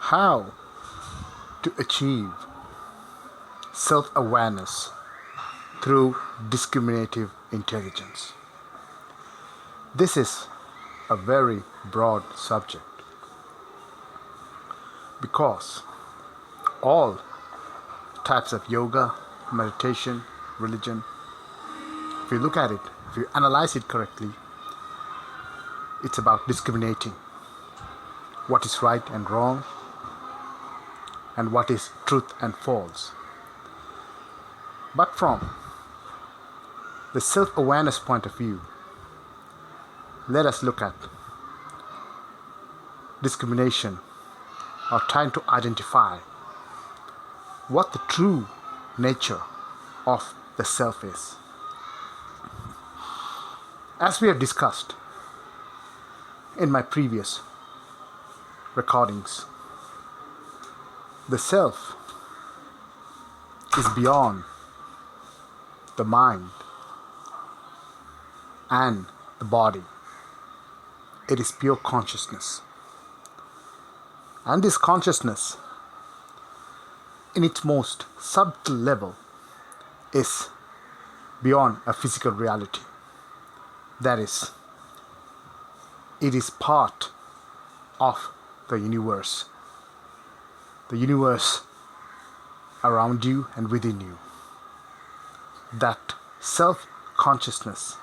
How to achieve self-awareness through discriminative intelligence. This is a very broad subject because all types of yoga, meditation, religion, if you look at it, if you analyze it correctly, it's about discriminating what is right and wrong and what is truth and false. But from the self-awareness point of view, let us look at discrimination or trying to identify what the true nature of the self is. As we have discussed in my previous recordings, the self is beyond the mind and the body. It is pure consciousness. And this consciousness, in its most subtle level, is beyond a physical reality. That is, it is part of the universe around you and within you. That self-consciousness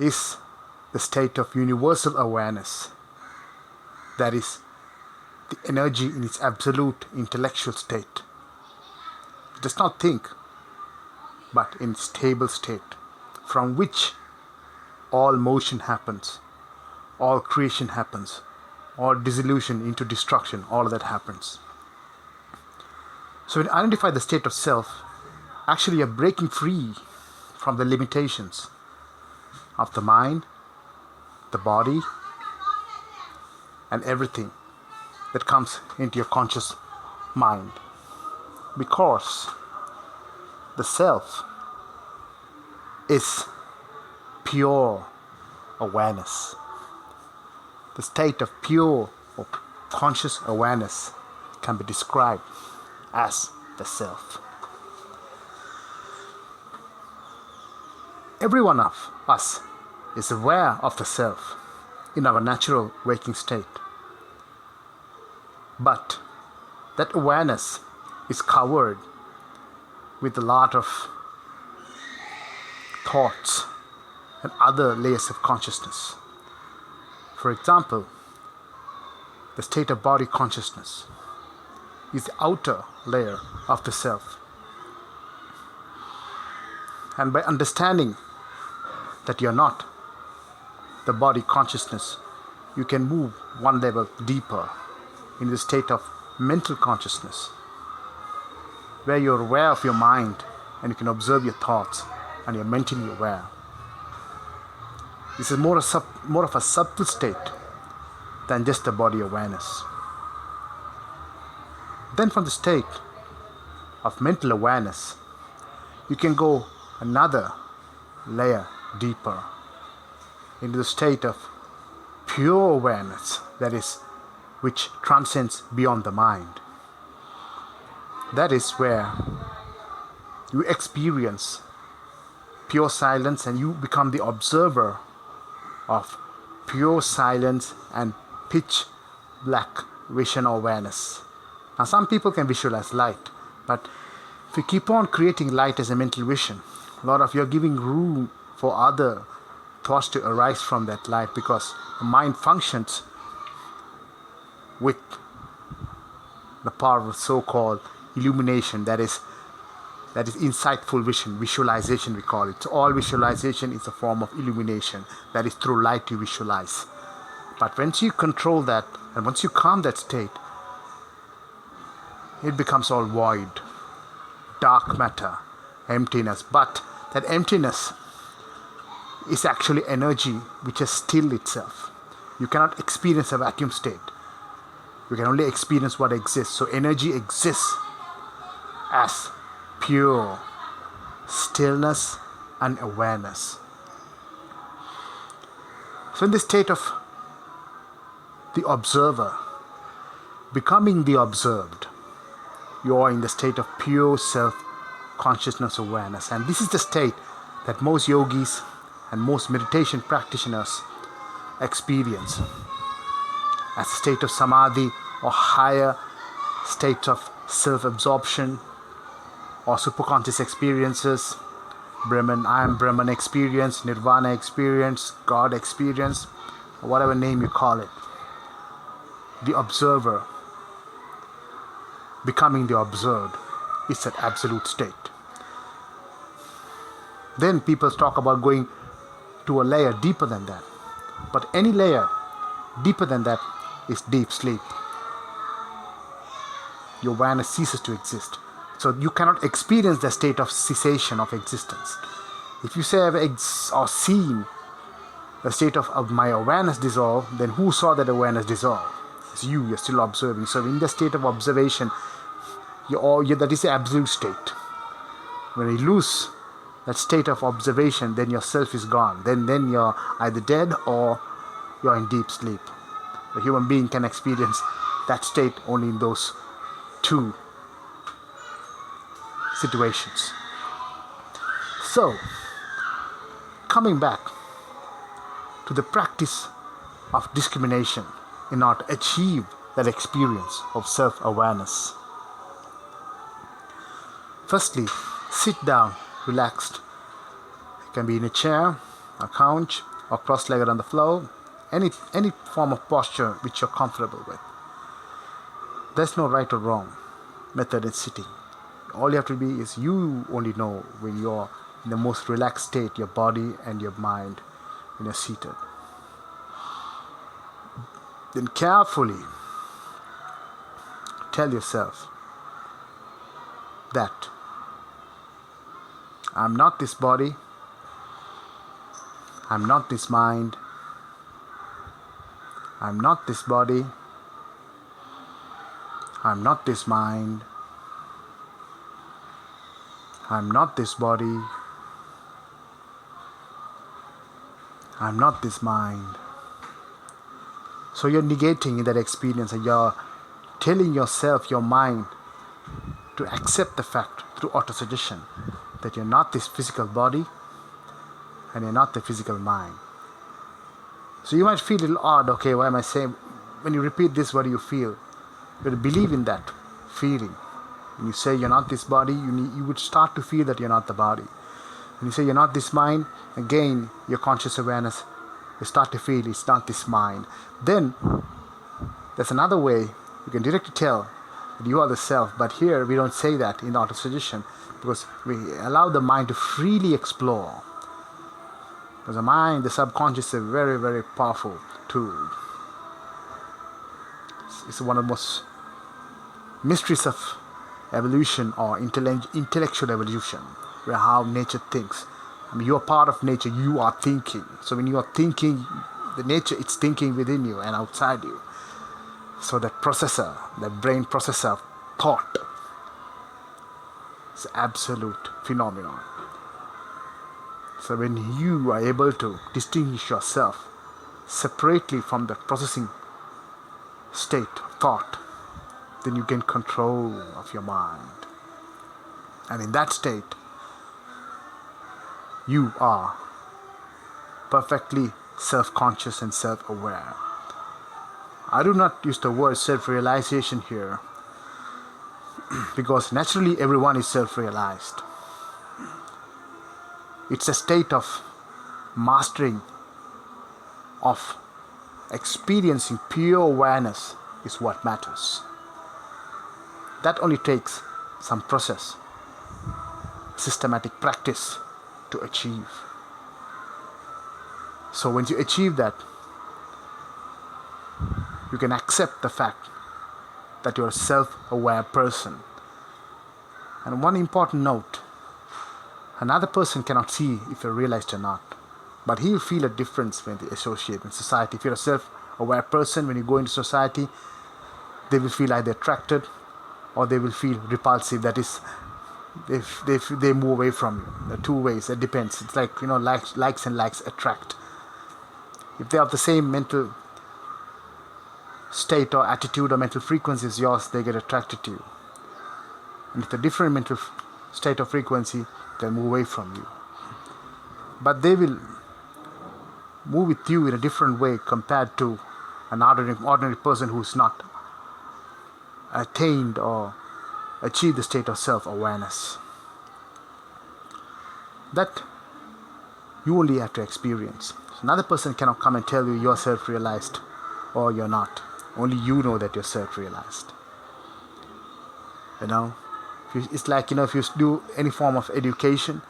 is the state of universal awareness. That is the energy in its absolute intellectual state. It does not think, but in stable state, from which all motion happens, all creation happens, all dissolution into destruction, all of that happens. So when you identify the state of self, actually you're breaking free from the limitations of the mind, the body, and everything that comes into your conscious mind. Because the self is pure awareness. The state of pure or conscious awareness can be described as the self. Every one of us is aware of the self in our natural waking state. But that awareness is covered with a lot of thoughts and other layers of consciousness. For example, the state of body consciousness is the outer layer of the self. And by understanding that you're not the body consciousness, you can move one level deeper in the state of mental consciousness, where you're aware of your mind and you can observe your thoughts and you're mentally aware. This is more of a subtle state than just a body awareness. Then from the state of mental awareness, you can go another layer deeper into the state of pure awareness, that is, which transcends beyond the mind. That is where you experience pure silence and you become the observer of pure silence and pitch black vision awareness. Now some people can visualize light, but if you keep on creating light as a mental vision, you're giving room for other thoughts to arise from that light, because the mind functions with the power of so-called illumination, that is insightful vision, visualization we call it. So all visualization is a form of illumination, that is through light you visualize. But once you control that and once you calm that state, it becomes all void, dark matter, emptiness. But that emptiness is actually energy which has stilled itself. You cannot experience a vacuum state. You can only experience what exists. So energy exists as pure stillness and awareness. So in this state of the observer, becoming the observed. You are in the state of pure self-consciousness awareness. And this is the state that most yogis and most meditation practitioners experience as a state of samadhi or higher state of self-absorption or superconscious experiences, Brahman, I am Brahman experience, Nirvana experience, God experience, or whatever name you call it. The observer becoming the observed is that absolute state. Then people talk about going to a layer deeper than that. But any layer deeper than that is deep sleep. Your awareness ceases to exist. So you cannot experience the state of cessation of existence. If you say I've seen the state of my awareness dissolve, then who saw that awareness dissolve? It's you, you're still observing. So in the state of observation, that is the absolute state. When you lose that state of observation, then your self is gone. Then you're either dead or you're in deep sleep. A human being can experience that state only in those two situations. So, coming back to the practice of discrimination in order to achieve that experience of self-awareness. Firstly, sit down, relaxed. You can be in a chair, a couch, or cross-legged on the floor. Any form of posture which you're comfortable with. There's no right or wrong method in sitting. All you have to be is you only know when you're in the most relaxed state, your body and your mind, when you're seated. Then carefully tell yourself that I'm not this body, I'm not this mind, I'm not this body, I'm not this mind, I'm not this body, I'm not this mind. So you're negating that experience and you're telling yourself, your mind, to accept the fact through autosuggestion that you're not this physical body and you're not the physical mind. So you might feel a little odd, okay, why am I saying, when you repeat this, what do you feel? You have to believe in that feeling. When you say you're not this body, you would start to feel that you're not the body. When you say you're not this mind, again, your conscious awareness, you start to feel it's not this mind. Then, there's another way you can directly tell that you are the self, but here we don't say that in autosuggestion because we allow the mind to freely explore. Because the mind, the subconscious, is a very, very powerful tool. It's one of the most mysteries of evolution or intellectual evolution, where how nature thinks. I mean, you are part of nature, you are thinking. So when you are thinking, the nature, it's thinking within you and outside you. So that processor, that brain processor of thought, is an absolute phenomenon. So when you are able to distinguish yourself separately from the processing state of thought, then you gain control of your mind. And in that state, you are perfectly self-conscious and self-aware. I do not use the word self-realization here because naturally everyone is self-realized. It's a state of mastering, of experiencing pure awareness is what matters. That only takes some process, systematic practice to achieve. So when you achieve that, you can accept the fact that you're a self-aware person. And one important note, another person cannot see if you're realized or not, but he'll feel a difference when they associate with society. If you're a self-aware person, when you go into society, they will feel either attracted or they will feel repulsive. That is, if they move away from you. There are two ways. It depends. It's like, likes and likes attract. If they have the same mental state or attitude or mental frequency is yours, they get attracted to you. And if a different mental state or frequency, they'll move away from you. But they will move with you in a different way compared to an ordinary person who's not attained or achieved the state of self-awareness. That you only have to experience. So another person cannot come and tell you you're self-realized or you're not. Only you know that you're self-realized. It's like, if you do any form of education,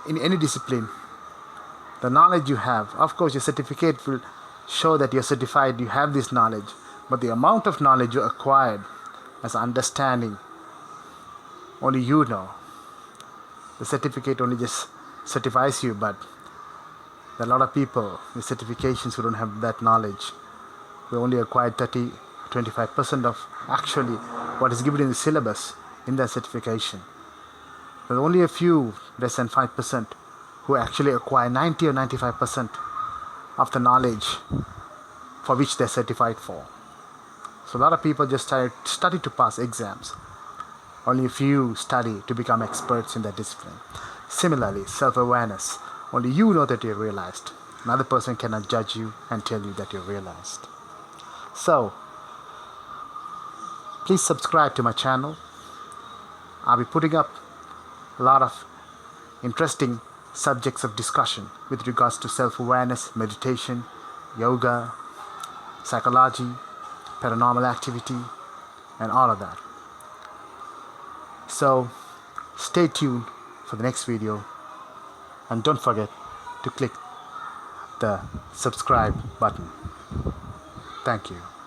in any discipline, the knowledge you have, of course your certificate will show that you're certified, you have this knowledge, but the amount of knowledge you acquired as understanding, only you know. The certificate only just certifies you, but there are a lot of people with certifications who don't have that knowledge. We only acquired 25% of actually what is given in the syllabus in their certification. There's only a few, less than 5%, who actually acquire 90 or 95% of the knowledge for which they're certified for. So a lot of people just study to pass exams. Only a few study to become experts in that discipline. Similarly, self-awareness. Only you know that you're realized. Another person cannot judge you and tell you that you're realized. So, please subscribe to my channel. I'll be putting up a lot of interesting subjects of discussion with regards to self-awareness, meditation, yoga, psychology, paranormal activity, and all of that. So stay tuned for the next video, and don't forget to click the subscribe button. Thank you.